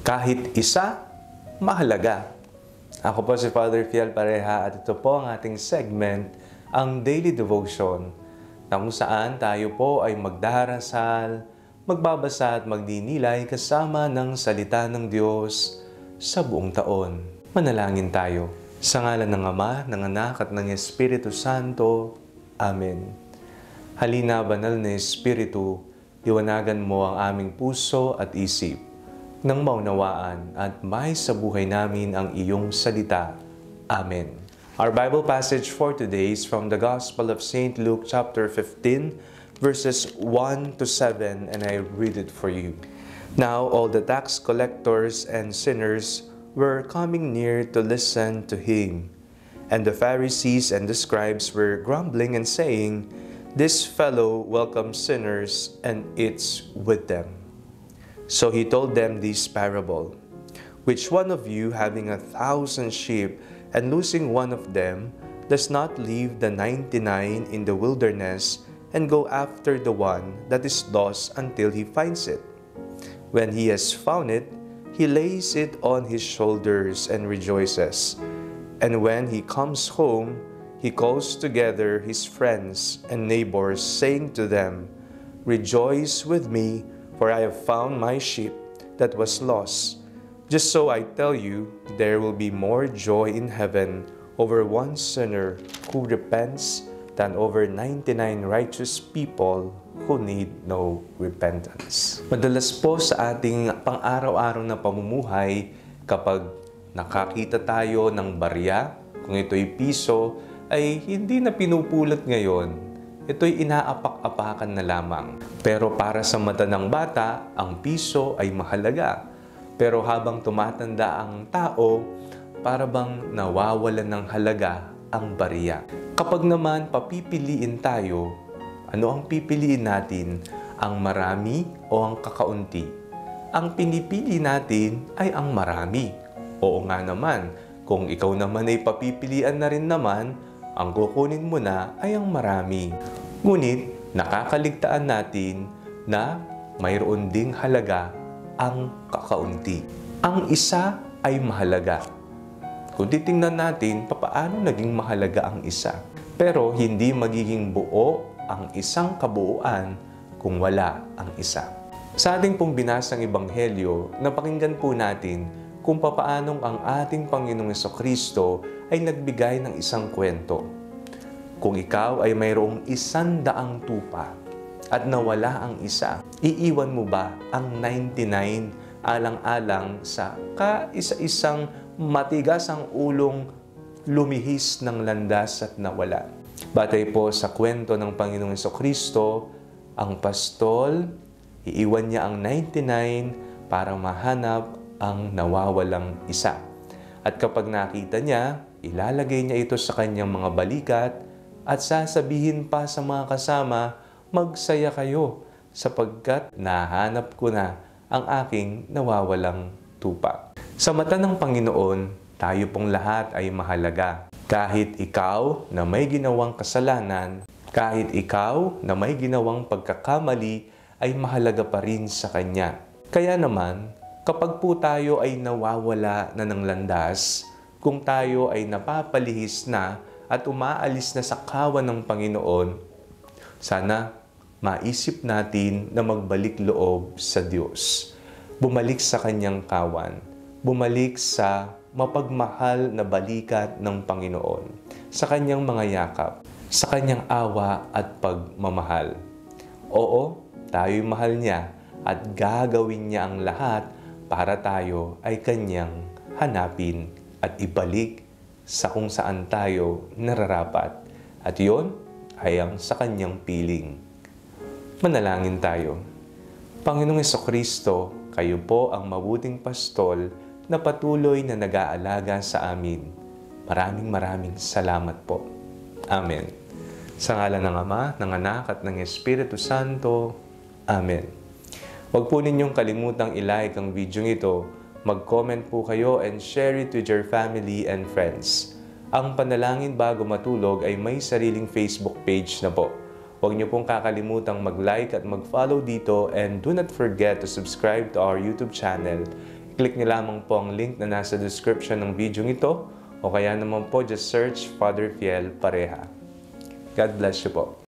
Kahit isa, mahalaga. Ako po si Father Fiel Pareha at ito po ang ating segment, ang Daily Devotion, na kung saan tayo po ay magdarasal, magbabasa at magdinilay kasama ng salita ng Diyos sa buong taon. Manalangin tayo. Sa ngalan ng Ama, ng Anak at ng Espiritu Santo. Amen. Halina, banal na Espiritu, liwanagan mo ang aming puso at isip nang maunawaan at may sa buhay namin ang iyong salita. Amen. Our Bible passage for today is from the Gospel of St. Luke chapter 15, verses 1 to 7, and I read it for you. Now all the tax collectors and sinners were coming near to listen to him, and the Pharisees and the scribes were grumbling and saying, "This fellow welcomes sinners and eats with them." So he told them this parable. Which one of you, having 1,000 sheep and losing one of them, does not leave the 99 in the wilderness and go after the one that is lost until he finds it? When he has found it, he lays it on his shoulders and rejoices. And when he comes home, he calls together his friends and neighbors, saying to them, "Rejoice with me, for I have found my sheep that was lost." Just so I tell you, there will be more joy in heaven over one sinner who repents than over 99 righteous people who need no repentance. Madalas po sa ating pang-araw-araw na pamumuhay, kapag nakakita tayo ng barya, kung ito'y piso, ay hindi na pinupulot ngayon. Ito'y inaapak-apakan na lamang. Pero para sa mata ng bata, ang piso ay mahalaga. Pero habang tumatanda ang tao, para bang nawawalan ng halaga ang barya. Kapag naman papipiliin tayo, ano ang pipiliin natin? Ang marami o ang kakaunti? Ang pinipili natin ay ang marami. Oo nga naman, kung ikaw naman ay papipilian na rin naman, ang kukunin mo na ay ang marami. Ngunit, nakakaligtaan natin na mayroon ding halaga ang kakaunti. Ang isa ay mahalaga. Kung titingnan natin, papaano naging mahalaga ang isa? Pero hindi magiging buo ang isang kabuuan kung wala ang isa. Sa ating pong binasang Ebanghelyo, napakinggan po natin kung papaanong ang ating Panginoong Jesucristo ay nagbigay ng isang kwento. Kung ikaw ay mayroong 100 tupa at nawala ang isa, iiwan mo ba ang 99 alang-alang sa kaisa-isang matigas ang ulong lumihis ng landas at nawala? Batay po sa kwento ng Panginoong Jesucristo, ang pastol, iiwan niya ang 99 para mahanap ang nawawalang isa. At kapag nakita niya, ilalagay niya ito sa kanyang mga balikat at sasabihin pa sa mga kasama, "Magsaya kayo sapagkat nahanap ko na ang aking nawawalang tupa." Sa mata ng Panginoon, tayo pong lahat ay mahalaga. Kahit ikaw na may ginawang kasalanan, kahit ikaw na may ginawang pagkakamali, ay mahalaga pa rin sa Kanya. Kaya naman, kapag po tayo ay nawawala na ng landas, kung tayo ay napapalihis na at umaalis na sa kawan ng Panginoon, sana maisip natin na magbalik loob sa Diyos. Bumalik sa Kanyang kawan. Bumalik sa mapagmahal na balikat ng Panginoon. Sa Kanyang mga yakap. Sa Kanyang awa at pagmamahal. Oo, tayo'y mahal niya at gagawin niya ang lahat para tayo ay Kanyang hanapin at ibalik sa kung saan tayo nararapat. At iyon ay ang sa Kanyang piling. Manalangin tayo. Panginoong Jesucristo, kayo po ang mabuting pastol na patuloy na nag-aalaga sa amin. Maraming salamat po. Amen. Sa ngalan ng Ama, ng Anak at ng Espiritu Santo. Amen. Huwag po ninyong kalimutang i-like ang video ito. Mag-comment po kayo and share it with your family and friends. Ang Panalangin Bago Matulog ay may sariling Facebook page na po. Huwag niyo pong kakalimutang mag-like at mag-follow dito, and do not forget to subscribe to our YouTube channel. click niyo lamang po ang link na nasa description ng video ito o kaya naman po just search Father Fiel Pareha. God bless you po.